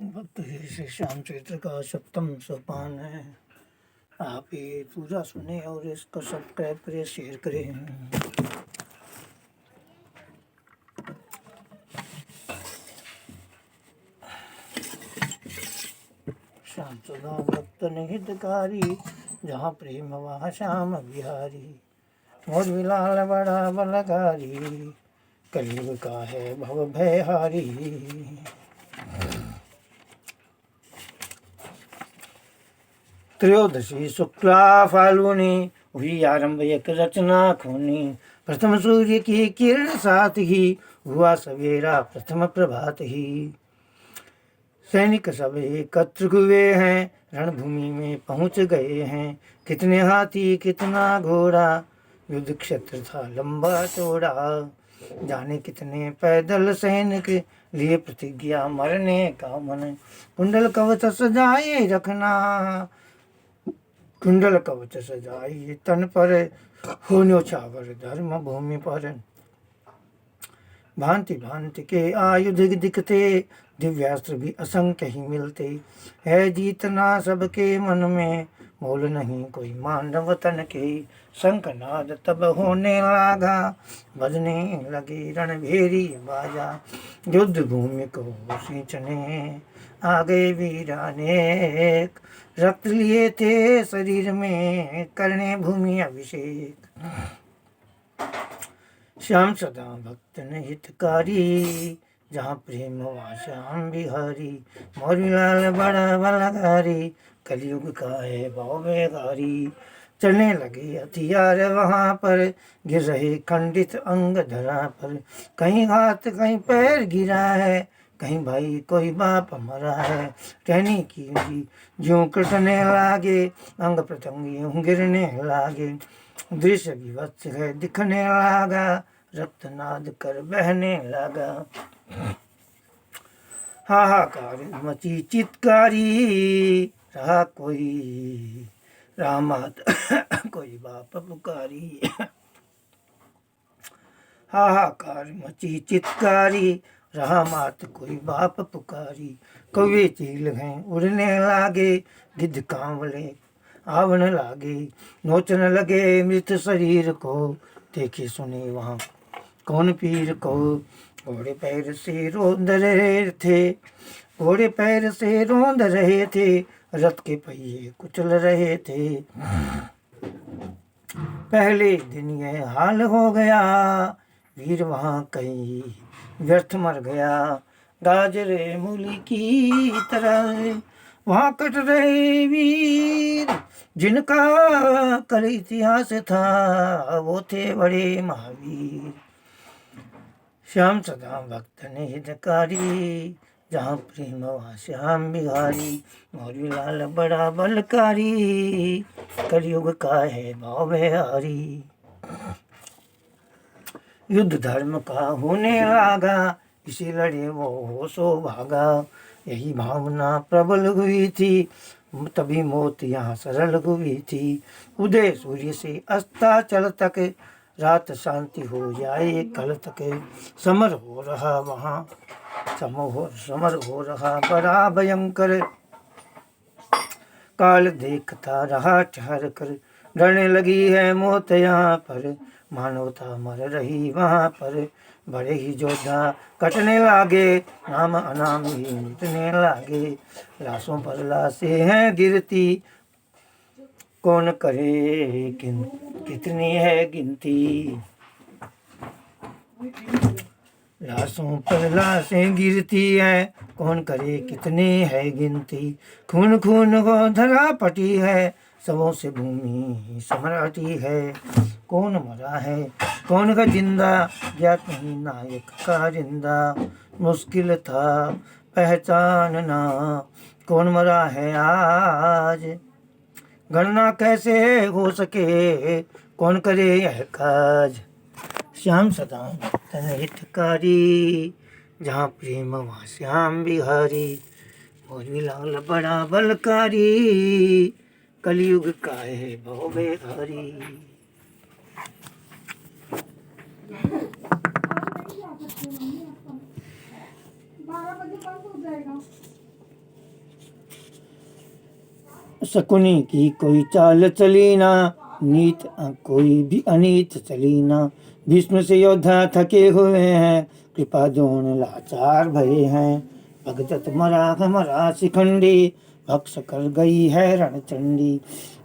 भक्त श्री श्याम चरित्र का 7वां सोपान है। आप ये पूरा सुने और इसको सब्सक्राइब करें, शेयर करें। श्याम सदा भक्त हितकारी, जहाँ प्रेम वहाँ श्याम बिहारी। मोर विलाल बड़ा बलकारी, कलयुग का है भव भयहारी। त्रयोदशी शुक्ला फाल्गुनी, हुई आरंभ एक रचना खूनी। प्रथम सूर्य की किरण साथ ही, हुआ सवेरा प्रथम प्रभात ही। सैनिक सब एकत्र हुए हैं, रणभूमि में पहुंच गए हैं। कितने हाथी कितना घोड़ा, युद्ध क्षेत्र था लंबा चौड़ा। जाने कितने पैदल सैनिक, लिए प्रतिज्ञा मरने का मन। कुंडल कवच सजाए रखना, कुंडल कवच सजाई तन पर। हो न्योछावर धर्म भूमि पर। भांति भांति के आयुध दिखते, दिव्यास्त्र भी असंख्य ही मिलते। है जीतना सबके मन में, मोल नहीं कोई मानव तन के। शंखनाद तब होने लगा, बजने लगे रणभेरी बाजा। युद्ध भूमि को सींचने आ गए वीरानेक। रक्त लिए थे शरीर में, करने भूमि अभिषेक। श्याम सदा भक्त हितकारी, जहाँ प्रेम वहाँ श्याम बिहारी। मोरीलाल बड़ा बलकारी, कलयुग का है भाव बेगारी। चलने लगे हथियार वहाँ पर, गिर रहे खंडित अंग धरा पर। कहीं हाथ कहीं पैर गिरा है, कहीं भाई कोई बाप मरा है। टहनी की ज्यों कटने लागे, अंग प्रत्यंग यूं गिरने लागे। दृश्य विभत्स है दिखने लगा, रक्तनाद कर बहने लगा। हाहाकार मची चित्कारी, रहा कोई रामात कोई बाप पुकारी। हाहाकार मची चित्कारी, रहा मात कोई बाप पुकारी। कौवे चील हैं उड़ने लागे, गिद्ध कांवले आवण लागे। नोचने लगे मृत शरीर को, देखे सुने वहाँ कौन पीर को। घोड़े पैर से रोंद रहे थे, घोड़े पैर से रोंद रहे थे। रथ के पहिए कुचल रहे थे। पहले दिन यह हाल हो गया, वीर वहाँ कहीं व्यर्थ मर गया। गाजरे मूली की तरह वहाँ कट रहे वीर, जिनका कल इतिहास था, वो थे बड़े महावीर। श्याम सदा भक्त हितकारी, जहाँ प्रेम वहाँ श्याम बिहारी। मोरी लाल बड़ा बलकारी, कलयुग का है भाव बिहारी। युद्ध धर्म का होने लगा, इसी लड़े वो सो भागा। यही भावना प्रबल हुई थी, तभी मौत यहाँ सरल हुई थी। उदय सूर्य से अस्ताचल तक, रात शांति हो जाए कल तक। समर हो रहा वहाँ, समर हो रहा बड़ा भयंकर। काल देखता रहा ठहर कर, डरने लगी है मौत यहाँ पर। मानवता मर रही वहाँ पर, बड़े ही योद्धा कटने लागे, नाम अनाम ही मिटने लागे। लाशों पर लाशें हैं गिरती, कौन करे कितनी है गिनती। लाशों पर लाशें गिरती है, कौन करे कितनी है गिनती। खून खून हो धरा पटी है, सबों से भूमि सम्राटी है। कौन मरा है कौन का जिंदा, ज्ञात नहीं नायक का जिंदा। मुश्किल था पहचानना, कौन मरा है आज। गणना कैसे हो सके, कौन करे यह काज। श्याम सदा भक्त हितकारी, जहाँ प्रेम वहाँ श्याम बिहारी। मोरी लाल बड़ा बलकारी, कलयुग का है भव बेहारी। बारह बजे बंद हो जाएगा। शकुनी की कोई चाल चली ना, नीत कोई भी अनीत चली ना। भीष्म से योद्धा थके हुए हैं, कृपा द्रोण लाचार भये हैं। भगदत्त मरा शिखंडी, भक्ष कर गई है रणचंडी।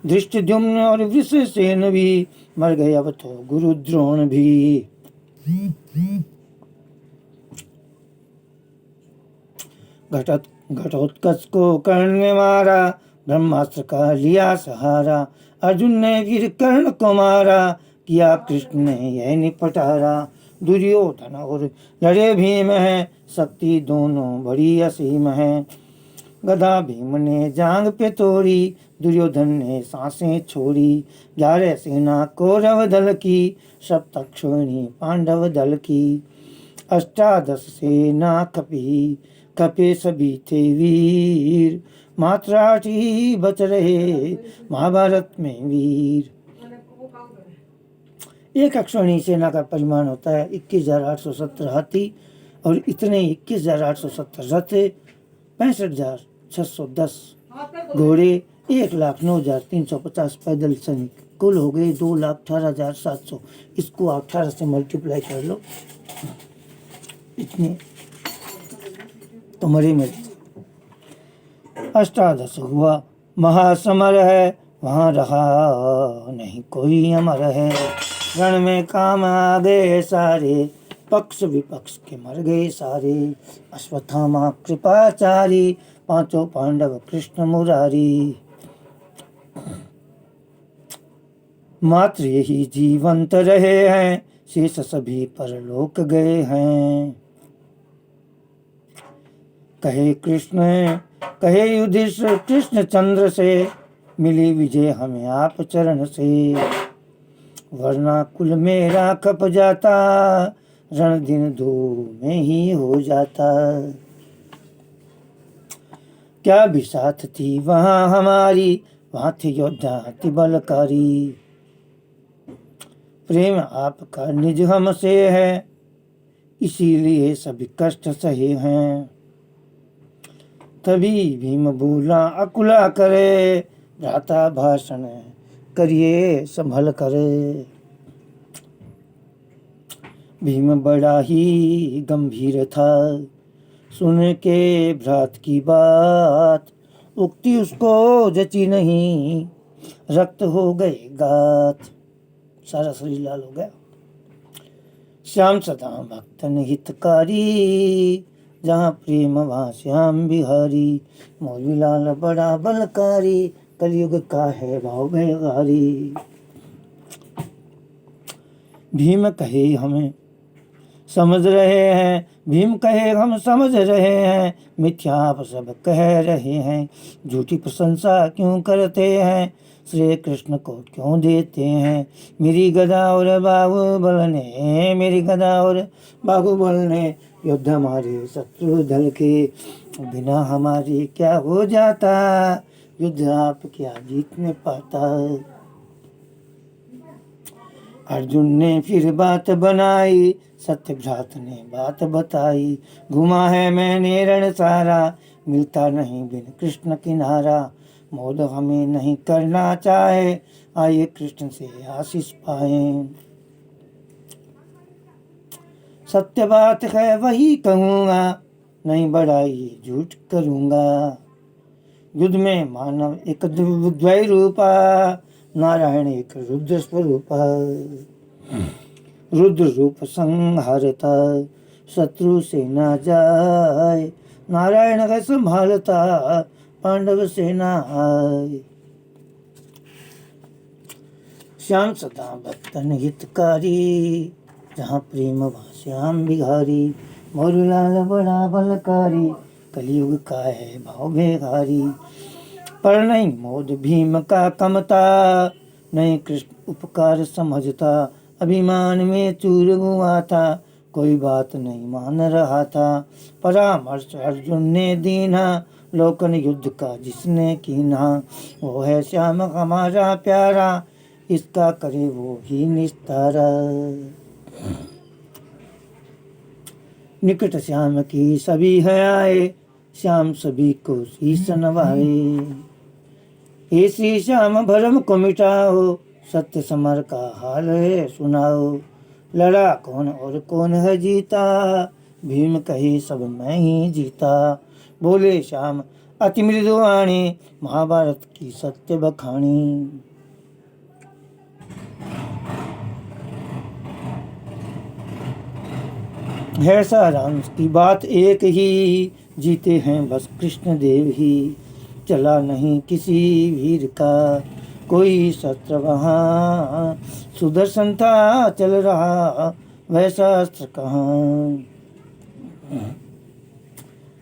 धृष्टद्युम्न और वृषसेन भी, मर गए अब तो गुरु द्रोण भी। घटोत्कच को कर्ण ने मारा, ब्रह्मास्त्र का लिया सहारा। अर्जुन ने वीर कर्ण को मारा, किया कृष्ण ने यह निपटारा। दुर्योधन और लड़े भीम है, शक्ति दोनों बड़ी असीम है। गदा भीम ने जांग पे तोड़ी, दुर्योधन ने सांसें छोड़ी। 11 सेना कौरव दल की, सप्तक्षोणी पांडव दल की। 18 सेना कपी, कपे सभी थे वीर। मात्र 8 ही बच रहे महाभारत में वीर। एक अक्षौणी सेना का परिमाण होता है 21,870 हाथी, और इतने 21,870 रथ, 65,610 घोड़े, 1,09,350 पैदल सैनिक, कुल हो गए 2,18,700। इसको 18 से मल्टीप्लाई कर लो, इतने तुम्हारे में। 18 हुआ महासमर है, वहाँ रहा नहीं कोई अमर है। रण में काम आ गए सारे, पक्ष विपक्ष के मर गए सारे। अश्वत्थामा कृपाचारी, 5 पांडव कृष्ण मुरारी। मात्र यही जीवंत रहे हैं, शेष सभी परलोक गए हैं। कहे कृष्ण, कहे युधिष्ठिर कृष्ण चंद्र से, मिली विजय हमें आप चरण से। वरना कुल मेरा कप जाता, रण दिन 2 में ही हो जाता। क्या भी साथ थी वहाँ हमारी, वहाँ थे योद्धा अति बलकारी। प्रेम आपका निज हमसे है, इसीलिए सभी कष्ट सहे हैं। तभी भीम बोला अकुला करे, भ्राता भाषण करिए संभल करे। भीम बड़ा ही गंभीर था, सुन के भ्रात की बात। उक्ति उसको जची नहीं, रक्त हो गए गात। सारा शरीर लाल हो गया। श्याम सदा भक्तन हितकारी, जहाँ प्रेम वहाँ श्याम बिहारी। मौलवी लाल बड़ा बलकारी, कलयुग का है भाव बेगारी। भीम कहे हमें समझ रहे हैं, भीम कहे हम समझ रहे हैं। मिथ्या आप सब कह रहे हैं, झूठी प्रशंसा क्यों करते हैं। श्री कृष्ण को क्यों देते हैं। मेरी गदा और बाहुबल ने, मेरी गदा और बाहुबल ने, युद्ध हमारे शत्रु दल के। बिना हमारे क्या हो जाता, युद्ध आप क्या जीत में पाता। अर्जुन ने फिर बात बनाई, सत्यभ्रात ने बात बताई। घुमा है मैंने रण सारा, मिलता नहीं बिन कृष्ण किनारा। मोद हमें नहीं करना चाहे, आइए कृष्ण से आशीष पाए। सत्य बात है वही कहूँगा, नहीं बढ़ाई झूठ करूँगा। युद्ध में मानव एक द्वय रूपा, नारायण एक रुद्र स्वरूपा। रुद्र रूप संहारता, शत्रु से ना जाए। नारायण का संभालता, पांडव सेना आए। श्याम सदा भक्तन हितकारी, जहाँ प्रेम वहाँ श्याम बिहारी। मोरूलाल बड़ा बलकारी, कलयुग का है भाव बेगारी। पर नहीं मोद भीम का कमता, नहीं कृष्ण उपकार समझता। अभिमान में चूर हुआ था, कोई बात नहीं मान रहा था। परामर्श अर्जुन ने दीना, लोकन युद्ध का जिसने कीना। वो है श्याम हमारा प्यारा, इसका करे वो ही निस्तारा। निकट श्याम की सभी है आए, श्याम सभी को शीश नवाए। हे श्री श्याम भरम को मिटाओ, सत्य समर का हाल है सुनाओ। लड़ा कौन और कौन है जीता, भीम कहे सब मैं ही जीता। बोले श्याम अति मृदुवाणी, महाभारत की सत्य बखानी। है सारांश की बात एक ही, जीते हैं बस कृष्ण देव ही। चला नहीं किसी वीर का कोई शस्त्र वहाँ, सुदर्शन था चल रहा वैसा अस्त्र कहाँ।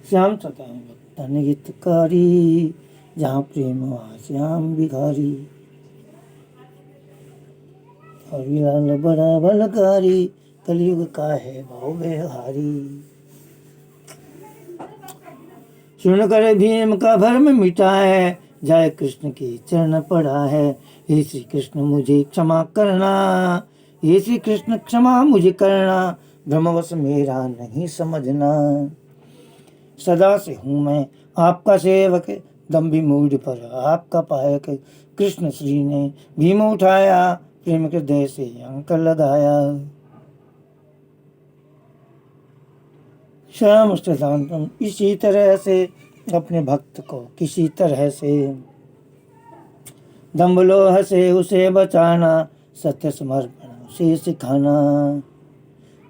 श्याम सदा भक्तन हितकारी, जहाँ प्रेम वहाँ श्याम बिहारी। और विलाल बड़ा बलकारी, कलयुग का है भाव बेहारी। सुन कर भीम का भरम मिटा है, जय कृष्ण के चरण पड़ा है। हे श्री कृष्ण मुझे क्षमा करना, हे श्री कृष्ण क्षमा मुझे करना। भ्रमवश मेरा नहीं समझना, सदा से हूँ मैं आपका सेवक, दम्भी मूड पर आपका पायक। कृष्ण श्री ने भीम उठाया, प्रेम हृदय से अंक लगाया। श्याम सदानंद इसी तरह से अपने भक्त को किसी तरह से दम्भ लोह से उसे बचाना, सत्य समर्पण उसे सिखाना।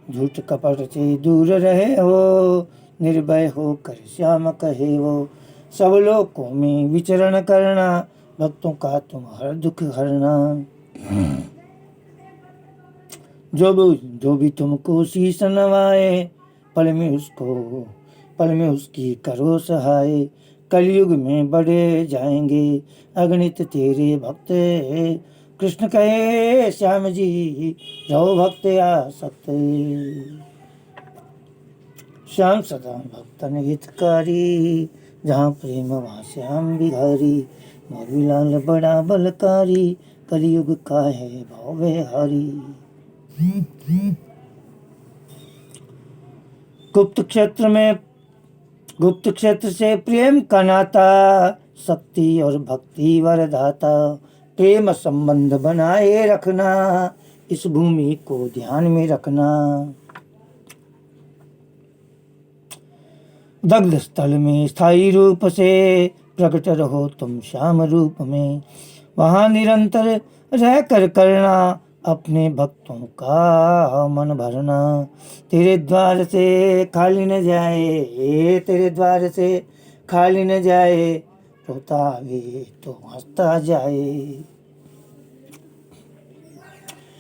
झूठ कपट से दूर रहे हो, निर्भय होकर श्याम कहे वो। सब लोगों में विचरण करना, भक्तों का तुम हर दुख हरना। जो भी तुमको शीश नवाए, पल में उसकी करो सहाय। कलयुग में बढ़े जाएंगे अगणित तेरे भक्त, कृष्ण कहे श्याम जी रहो भक्त आसक्त। श्याम सदा भक्तन हितकारी, जहाँ प्रेम वहाँ श्याम बिहारी। मोरीलाल बड़ा बलकारी, कलयुग का है भाव बेहारी। गुप्त क्षेत्र से प्रेम का नाता, शक्ति और भक्ति वरदाता। प्रेम संबंध बनाए रखना, इस भूमि को ध्यान में रखना। दग्ध स्थल में स्थायी रूप से प्रकट रहो तुम श्याम रूप में। वहाँ निरंतर रह कर करना, अपने भक्तों का मन भरना। तेरे द्वार से खाली न जाए, तेरे द्वार से खाली न जाए। रोता आवे तो हंसता जाए।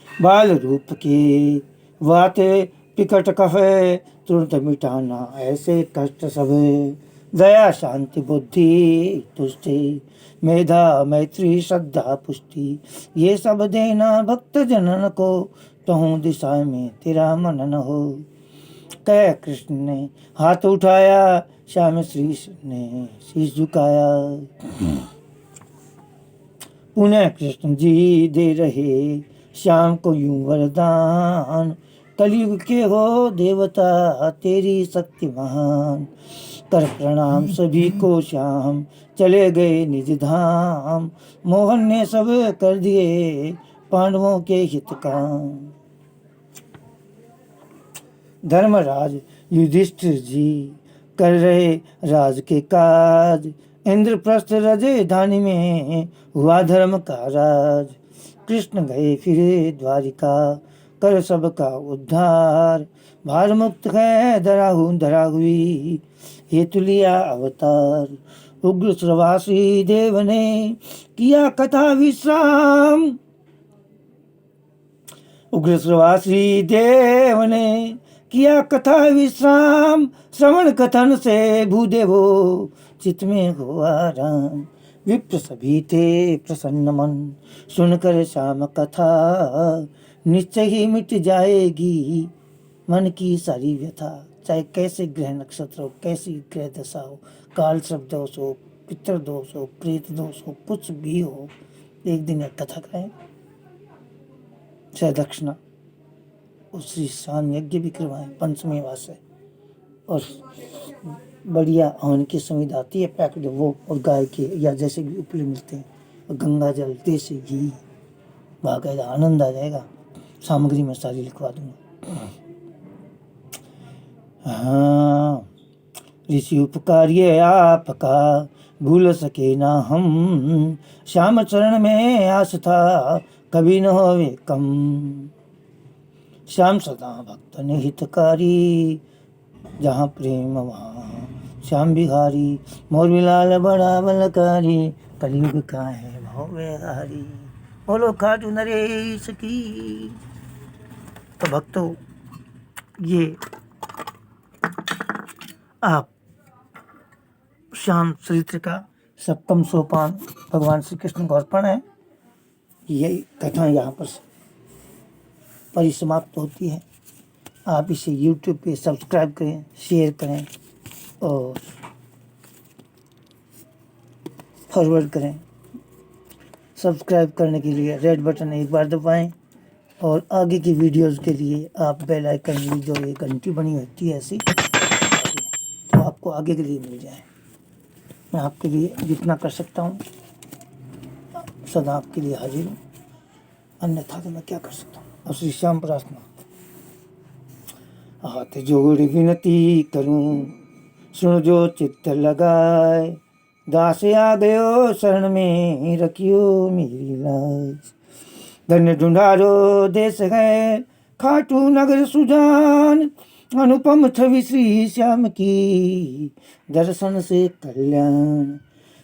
बाल रूप की बातें पिकट कहे, तुरंत मिटाना ऐसे कष्ट सब। दया शांति बुद्धि तुष्टि, मेधा मैत्री श्रद्धा पुष्टि। ये सब देना भक्त जनन को, तहु दिशा में तेरा मनन हो। कह कृष्ण ने हाथ उठाया, श्याम श्री ने शीश झुकाया। पुनः कृष्ण जी दे रहे श्याम को यूं वरदान। कलयुग के हो देवता तेरी शक्ति महान। कर प्रणाम सभी को श्याम, चले गए निज धाम। मोहन ने सब कर दिए पांडवों के हित काम। धर्मराज युधिष्ठिर जी कर रहे राज के काज। इंद्रप्रस्थ राजधानी में हुआ धर्म का राज। कृष्ण गए फिरे द्वारिका, कर सबका उद्धार। भार मुक्त है धरा हुई, हेतु लिया अवतार। उग्र श्रवासी देव ने किया कथा विश्राम। उग्र श्रवासी देव ने किया कथा विश्राम। श्रवण कथन से भूदेवो चित्त में हुआ राम। विप्र सभी थे प्रसन्न मन, सुनकर श्याम कथा। निश्चय ही मिट जाएगी मन की सारी व्यथा। चाहे कैसे ग्रह नक्षत्र हो, कैसी ग्रह दशा हो, काल सर्प दोष हो, पितृ दोष हो, प्रेत दोष हो, कुछ भी हो, एक दिन एक कथा करें। चाहे दक्षिणा उस शान यज्ञ भी करवाएं पंचमी वासे, और बढ़िया हवन की सुविधा आती है पैक्ड वो, और गाय के या जैसे भी उपले मिलते हैं गंगा जल देसी घी, बाकायदा आनंद आ जाएगा। सामग्री मैं सारी लिखवा दूंगा। हाँ, ऋषि उपकार्य आपका भूल सके ना हम, श्याम चरण में आस था कभी न होवे कम। श्याम सदा भक्तन हितकारी, जहाँ प्रेम वहाँ श्याम बिहारी। मोरवी लाल बड़ा बलकारी, कलयुग का है भव्यहारी। बोलो खाटू नरेश की। तो भक्तों, ये आप श्याम चरित्र का सप्तम सोपान भगवान श्री कृष्ण को अर्पण है। यही कथा यहाँ पर परिसमाप्त होती है। आप इसे YouTube पे सब्सक्राइब करें, शेयर करें और फॉरवर्ड करें। सब्सक्राइब करने के लिए रेड बटन एक बार दबाएं और आगे की वीडियोस के लिए आप बेल आइकन में जो ये घंटी बनी होती है ऐसी, तो आपको आगे के लिए मिल जाए। मैं आपके लिए जितना कर सकता हूँ सदा आपके लिए हाजिर हूँ, अन्यथा तो मैं क्या कर सकता हूँ। और श्री श्याम प्रार्थना, हाथ जोड़ विनती करूं, सुन जो चित्त लगाए, दास आ गयो शरण में रखियो मेरी लाज। धन्य ढूंढारो देश है खाटू नगर सुजान, अनुपम छवि श्री श्याम की दर्शन से कल्याण।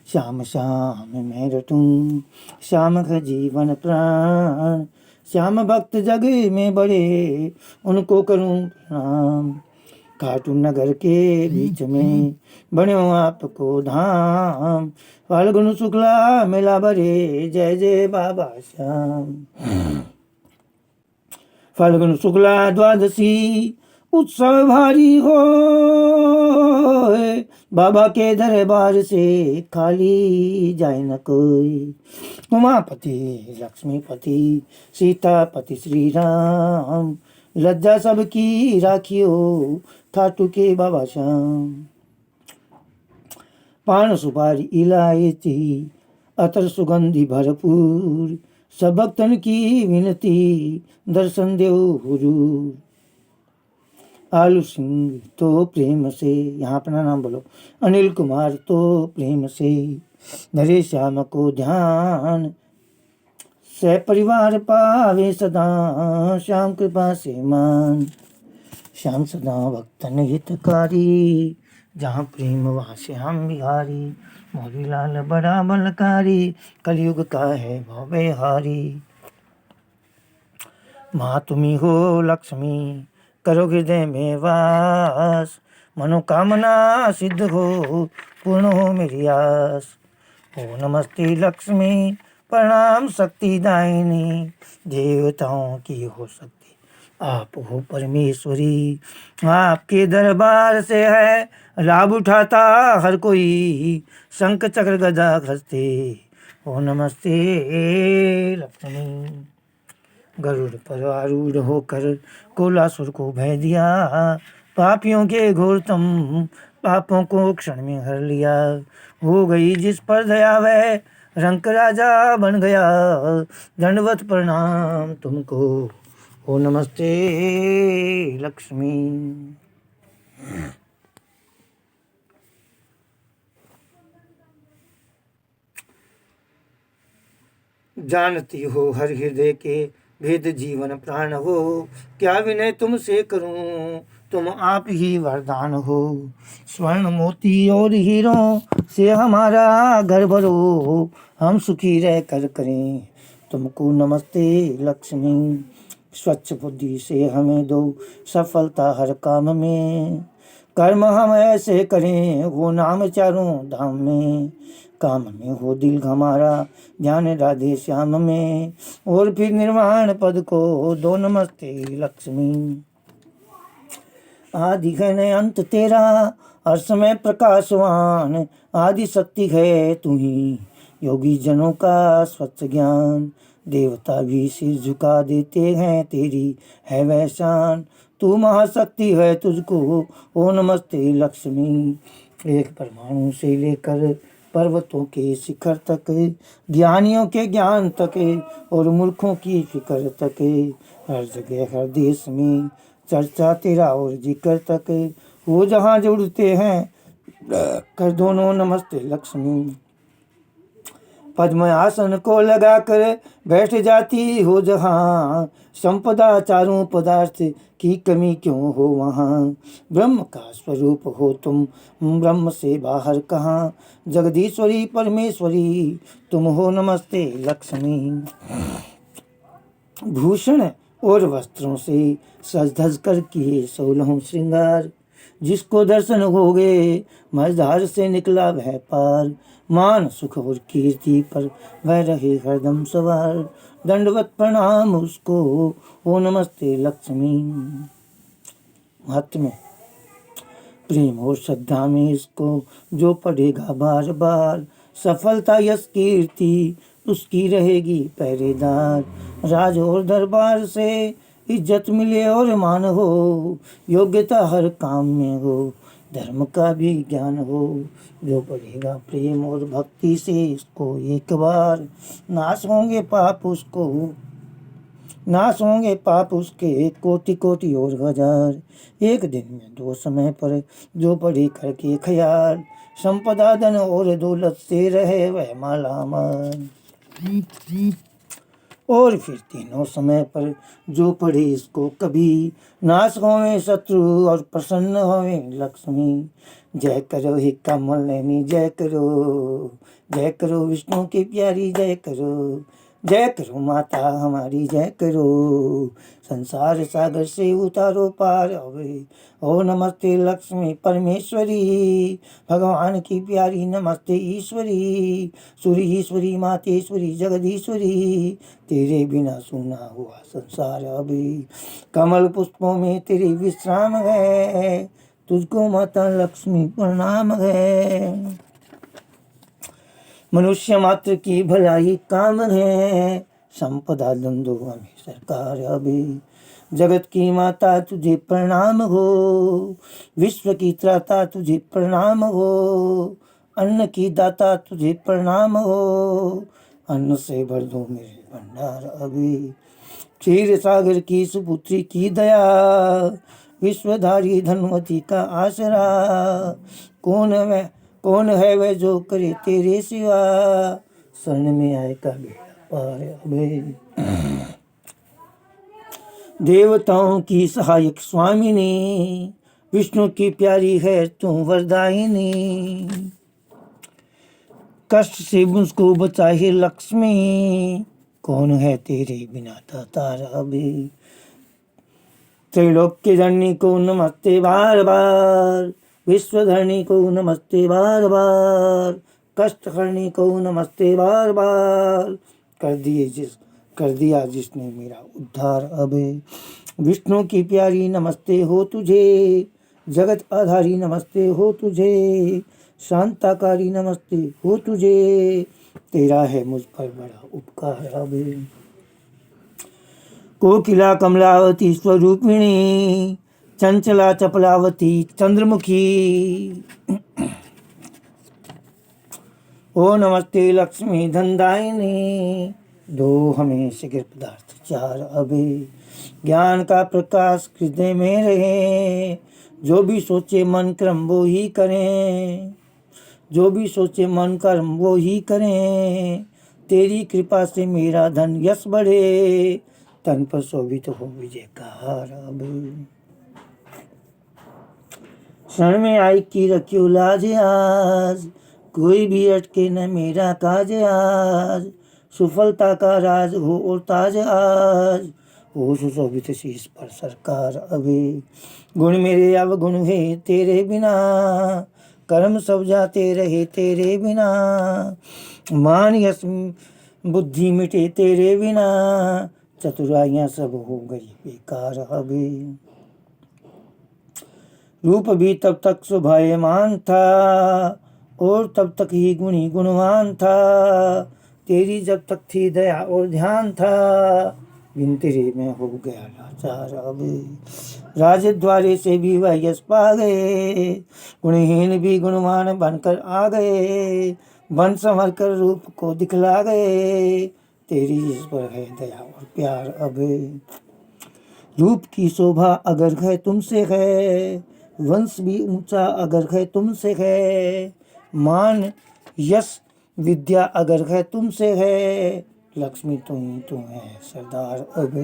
श्याम श्याम मैं रटूं, श्याम का जीवन प्राण, श्याम भक्त जग में बड़े उनको करूं प्रणाम। खाटू नगर के बीच में बन्यो आपको धाम, फाल्गुन शुक्ला मेला भरे जय जय बाबा श्याम। फाल्गुन शुक्ला द्वादशी उत्सव भारी हो, बाबा के दरबार से खाली जाए न कोई। उमापति लक्ष्मीपति सीतापति श्री राम, लज्जा सबकी राखियो खाटू के बाबा श्याम। पान सुपारी इलायची अतर सुगंधि भरपूर, सब भक्तन की विनती दर्शन देव हुजूर। आलू सिंह तो प्रेम से, यहाँ अपना नाम बोलो, अनिल कुमार तो प्रेम से धरे श्याम को ध्यान, से परिवार पावे सदा श्याम कृपा से मान। श्याम सदा भक्तन हितकारी, जहाँ प्रेम वहाँ श्याम बिहारी। मोरी लाल बड़ा बलकारी, कलयुग का है भव्यहारी। माँ तुम्ही हो लक्ष्मी, करो हृदय में वास, मनोकामना सिद्ध हो पूर्ण हो मेरी आस। ओ नमस्ते लक्ष्मी, प्रणाम शक्ति दायिनी, देवताओं की हो सकती आप हो परमेश्वरी। आपके दरबार से है लाभ उठाता हर कोई, शंख चक्र गदा खस्ते। ओ नमस्ते लक्ष्मी। गरुड़ पर आरूढ़ होकर कोलासुर को भय दिया, पापियों के घोरतम पापों को क्षण में हर लिया। हो गई जिस पर दया वह रंक राजा बन गया, दंडवत प्रणाम तुमको ओ नमस्ते लक्ष्मी। जानती हो हर हृदय के भेद जीवन प्राण हो, क्या विनय तुमसे करूं तुम आप ही वरदान हो। स्वर्ण मोती और हीरों से हमारा घर भरो, हम सुखी रह कर करें तुमको नमस्ते लक्ष्मी। स्वच्छ बुद्धि से हमें दो सफलता हर काम में, कर्म हम ऐसे करें वो नाम चारों धाम में। काम में हो दिल हमारा ध्यान राधे श्याम में, और फिर निर्वाण पद को दो नमस्ते लक्ष्मी। आदि है न अंत तेरा हर समय प्रकाशवान, आदि शक्ति है तू ही योगी जनों का स्वच्छ ज्ञान। देवता भी सिर झुका देते हैं तेरी है वह शान, तू महाशक्ति है तुझको ओ नमस्ते लक्ष्मी। एक परमाणु से लेकर पर्वतों के शिखर तक, ज्ञानियों के ज्ञान तक और मूर्खों की फिक्र तक, हर जगह हर देश में चर्चा तेरा और जिक्र तक। वो जहाँ जुड़ते हैं कर दोनों नमस्ते लक्ष्मी। पद्म आसन को लगाकर बैठ जाती हो जहाँ, संपदा चारों पदार्थ की कमी क्यों हो वहाँ। ब्रह्म का स्वरूप हो तुम, ब्रह्म से बाहर कहाँ, जगदीश्वरी परमेश्वरी तुम हो नमस्ते लक्ष्मी। भूषण और वस्त्रों से सज धज कर किए 16 श्रृंगार, जिसको दर्शन हो गए मझधार से निकला वह पार। मान सुख और कीर्ति पर वह रहे हरदम सवार, दंडवत प्रणाम उसको ओ नमस्ते लक्ष्मी। महात्म्य प्रेम और श्रद्धा में इसको जो पढ़ेगा बार बार, सफलता यश कीर्ति उसकी रहेगी पहरेदार। राज और दरबार से इज्जत मिले और मान हो, योग्यता हर काम में हो, धर्म का भी ज्ञान हो। जो पढ़ेगा प्रेम और भक्ति से इसको एक बार, नाश होंगे पाप उसको, नाश होंगे पाप उसके कोटि कोटि और हजार। एक दिन में 2 समय पर जो पढ़े करके ख्याल, संपदा धन और दौलत से रहे वह मालामाल। और फिर तीनों समय पर जो पढ़े इसको कभी, नाश होवे शत्रु और प्रसन्न होवे लक्ष्मी। जय करो हे कमल नैनी जय करो, जय करो विष्णु की प्यारी जय करो, जय करो माता हमारी जय करो, संसार सागर से उतारो पार अवे। ओ नमस्ते लक्ष्मी परमेश्वरी, भगवान की प्यारी नमस्ते ईश्वरी, सुरीश्वरी मातेश्वरी जगदीश्वरी, तेरे बिना सुना हुआ संसार अभी। कमल पुष्पों में तेरी विश्राम है, तुझको माता लक्ष्मी प्रणाम है। मनुष्य मात्र की भलाई काम है, संपदा धंधो हमें सरकार अभी। जगत की माता तुझे प्रणाम हो, विश्व की त्राता तुझे प्रणाम हो, अन्न की दाता तुझे प्रणाम हो, अन्न से भर दो मेरे भंडार अभी। क्षीर सागर की सुपुत्री की दया, विश्वधारी धनवती का आसरा, कौन है वह जो करे तेरे सिवा, शरण में आए का बेड़ा पार अभय। देवताओं की सहायक स्वामिनी, विष्णु की प्यारी है तू वरदायिनी, कष्ट से मुझको बचाए लक्ष्मी, कौन है तेरे बिना तार अभी। त्रैलोक्य जननी को नमस्ते बार बार, विश्वधरणी को नमस्ते बार बार, कष्ट हरणी को नमस्ते बार बार, कर दिया जिसने मेरा उद्धार अबे। विष्णु की प्यारी नमस्ते हो तुझे, जगत आधारी नमस्ते हो तुझे, शांताकारी नमस्ते हो तुझे, तेरा है मुझ पर बड़ा उपकार अबे। कोकिला कमलावती स्वरूपिणी, चंचला चपलावती चंद्रमुखी, ओ नमस्ते लक्ष्मी धनदायिनी, दो हमें शीघ्र पदार्थ 4 अभी। ज्ञान का प्रकाश हृदय में रहे, जो भी सोचे मन कर्म वो ही करें, जो भी सोचे मन कर्म वो ही करें, तेरी कृपा से मेरा धन यश बढ़े, तन पर शोभित हो विजय का हार अब। क्षण में आई की रखियो लाज आज, कोई भी अटके न मेरा काज आज, सफलता का राज हो और ताज आज, हो सुशोभित शीश पर सरकार अभी। गुण मेरे अवगुण है तेरे बिना, कर्म सब जाते रहे तेरे बिना, मान यश बुद्धि मिटे तेरे बिना, चतुराइयाँ सब हो गई बेकार अभी। रूप भी तब तक शोभायमान था, और तब तक ही गुणी गुणवान था, तेरी जब तक थी दया और ध्यान था, बिन तेरे में हो गया लाचार अब। राजद्वारे से भी वह यश पा गए, गुणहीन भी गुणवान बनकर आ गए, बन संवर कर रूप को दिखला गए, तेरी इस पर है दया और प्यार अब। रूप की शोभा अगर है तुमसे है, वंश भी ऊंचा अगर है तुमसे है, मान यश विद्या अगर है तुमसे है, लक्ष्मी तुम है सरदार अब।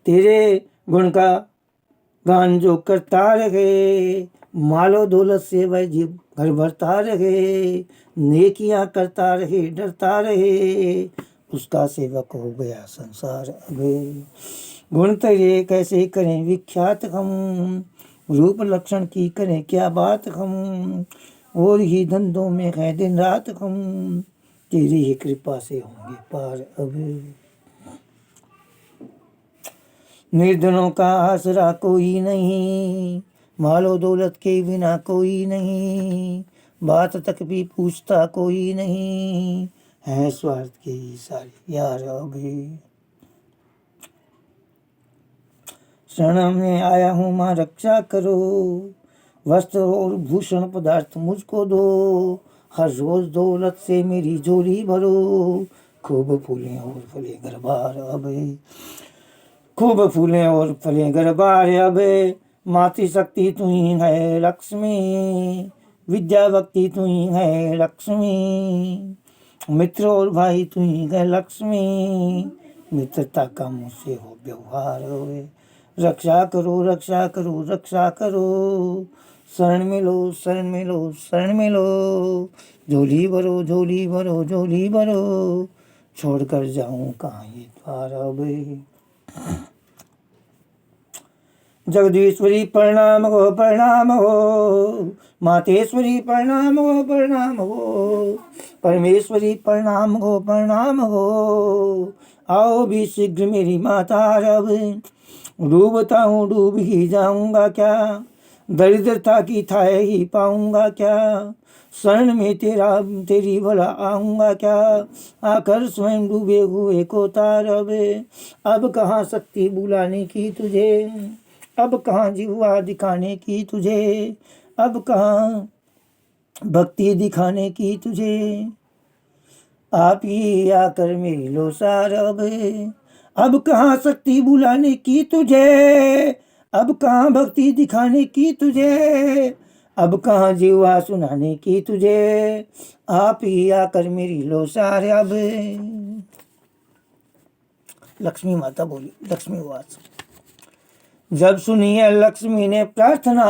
तेरे गुण का गान जो करता रहे, मालो दौलत से वह जीव घर भरता रहे, नेकियां करता रहे डरता रहे, उसका सेवक हो गया संसार अब। गुण तेरे कैसे करें विख्यात हम, रूप लक्षण की करें क्या बात हम, और ही धंधों में है दिन रात हम, तेरी ही कृपा से होंगे पार अब। निर्धनों का आसरा कोई नहीं, मालो दौलत के बिना कोई नहीं, बात तक भी पूछता कोई नहीं, है स्वार्थ के सारे यार अभी। शरण में आया हूँ माँ रक्षा करो, वस्त्र और भूषण पदार्थ मुझको दो, हर रोज दौलत से मेरी झोली भरो, खूब फूलें और फले घर बार अब। खूब फूलें और फले घर बार अब, मातृ शक्ति तू ही है लक्ष्मी, विद्या भक्ति तू ही है लक्ष्मी, मित्र और भाई तू ही है लक्ष्मी, मित्रता का मुझसे हो व्यवहार होए, रक्षा करो रक्षा करो रक्षा करो, शरण में लो शरण में लो शरण में लो, झोली भरो झोली भरो झोली भरो, छोड़ कर जाऊं कहाँ ये द्वार अब। जगदीश्वरी प्रणाम हो, मातेश्वरी प्रणाम हो, परमेश्वरी प्रणाम हो, आओ भी शीघ्र मेरी माता रब, डूबता हूँ डूब ही जाऊंगा क्या, दरिद्रता की थाह ही पाऊंगा क्या, शरण में तेरी भला आऊंगा क्या, आकर स्वयं डूबे हुए को तारब, अब कहाँ शक्ति बुलाने की तुझे, अब कहाँ जिह्वा दिखाने की तुझे, अब कहाँ भक्ति दिखाने की तुझे, आप ही आकर मेरी लो सार अब कहाँ शक्ति बुलाने की तुझे, अब कहाँ भक्ति दिखाने की तुझे, अब कहाँ जीवा सुनाने की तुझे, आप ही आकर मेरी लो सार अब। लक्ष्मी माता बोली, लक्ष्मी वास। जब सुनी है लक्ष्मी ने प्रार्थना,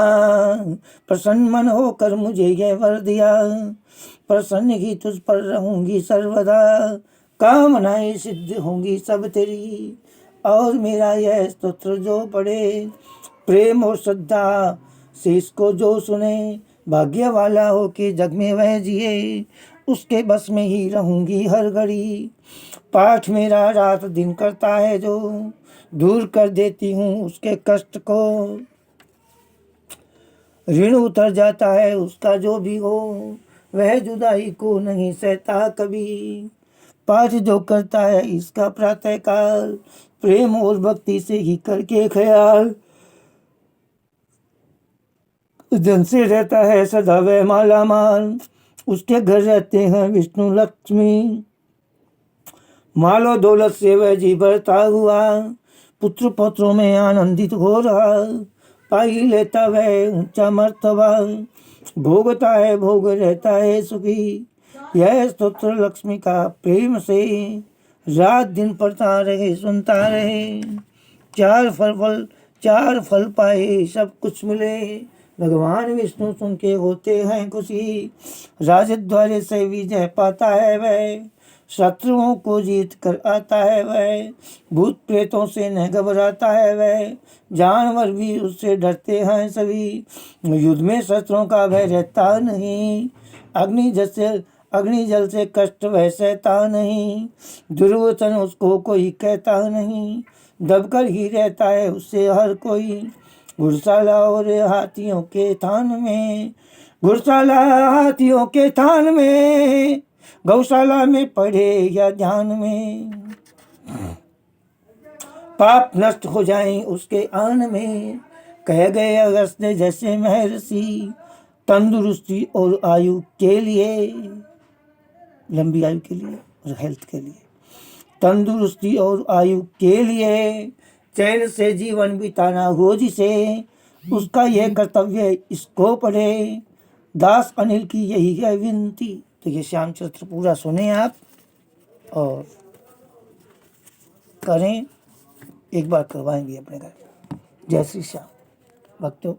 प्रसन्न मन होकर मुझे यह वर दिया, प्रसन्न ही तुझ पर रहूंगी सर्वदा, कामनाएं सिद्ध होंगी सब तेरी, और मेरा यह स्तोत्र जो पढ़े, प्रेम और श्रद्धा से इसको जो सुने, भाग्य वाला हो के जग में वह जिए, उसके बस में ही रहूंगी हर घड़ी, पाठ मेरा रात दिन करता है जो, दूर कर देती हूँ उसके कष्ट को, ऋण उतर जाता है उसका जो भी हो, वह जुदाई को नहीं सहता कभी, पाठ जो करता है इसका प्रातः काल, प्रेम और भक्ति से ही करके ख्याल, जन से रहता है सदा वह माला माल, उसके घर रहते हैं विष्णु लक्ष्मी, मालो दौलत से वह जी भरता हुआ, पुत्र पौत्रों में आनंदित हो रहा, पाई लेता वह ऊंचा मर्तबा, भोगता है भोग रहता है सुखी, यह स्तोत्र लक्ष्मी का प्रेम से, रात दिन पढ़ता रहे सुनता रहे, चार फल पाए सब कुछ मिले, भगवान विष्णु सुन के होते हैं खुशी, राजद्वारे से विजय पाता है वह, शत्रुओं को जीत कर आता है वह, भूत प्रेतों से न घबराता है वह, जानवर भी उससे डरते हैं सभी, युद्ध में शस्त्रों का भय रहता नहीं, अग्नि जल से कष्ट वह सहता नहीं, दुर्वचन उसको कोई कहता नहीं, दबकर ही रहता है उससे हर कोई, घुड़साला और हाथियों के थान में, घुड़साला हाथियों के थान में, गौशाला में पढ़े या ध्यान में, पाप नष्ट हो जाएं उसके आन में, कह गए अगस्त्य जैसे महर्षि, तंदुरुस्ती और आयु के लिए, लंबी आयु के लिए और हेल्थ के लिए, तंदुरुस्ती और आयु के लिए चैन से जीवन बिताना हो जिसे, उसका यह कर्तव्य इसको पढ़े, दास अनिल की यही है विनती। तो ये श्याम चरित्र पूरा सुने आप और करें, एक बार करवाएंगे अपने घर। जय श्री श्याम भक्तों।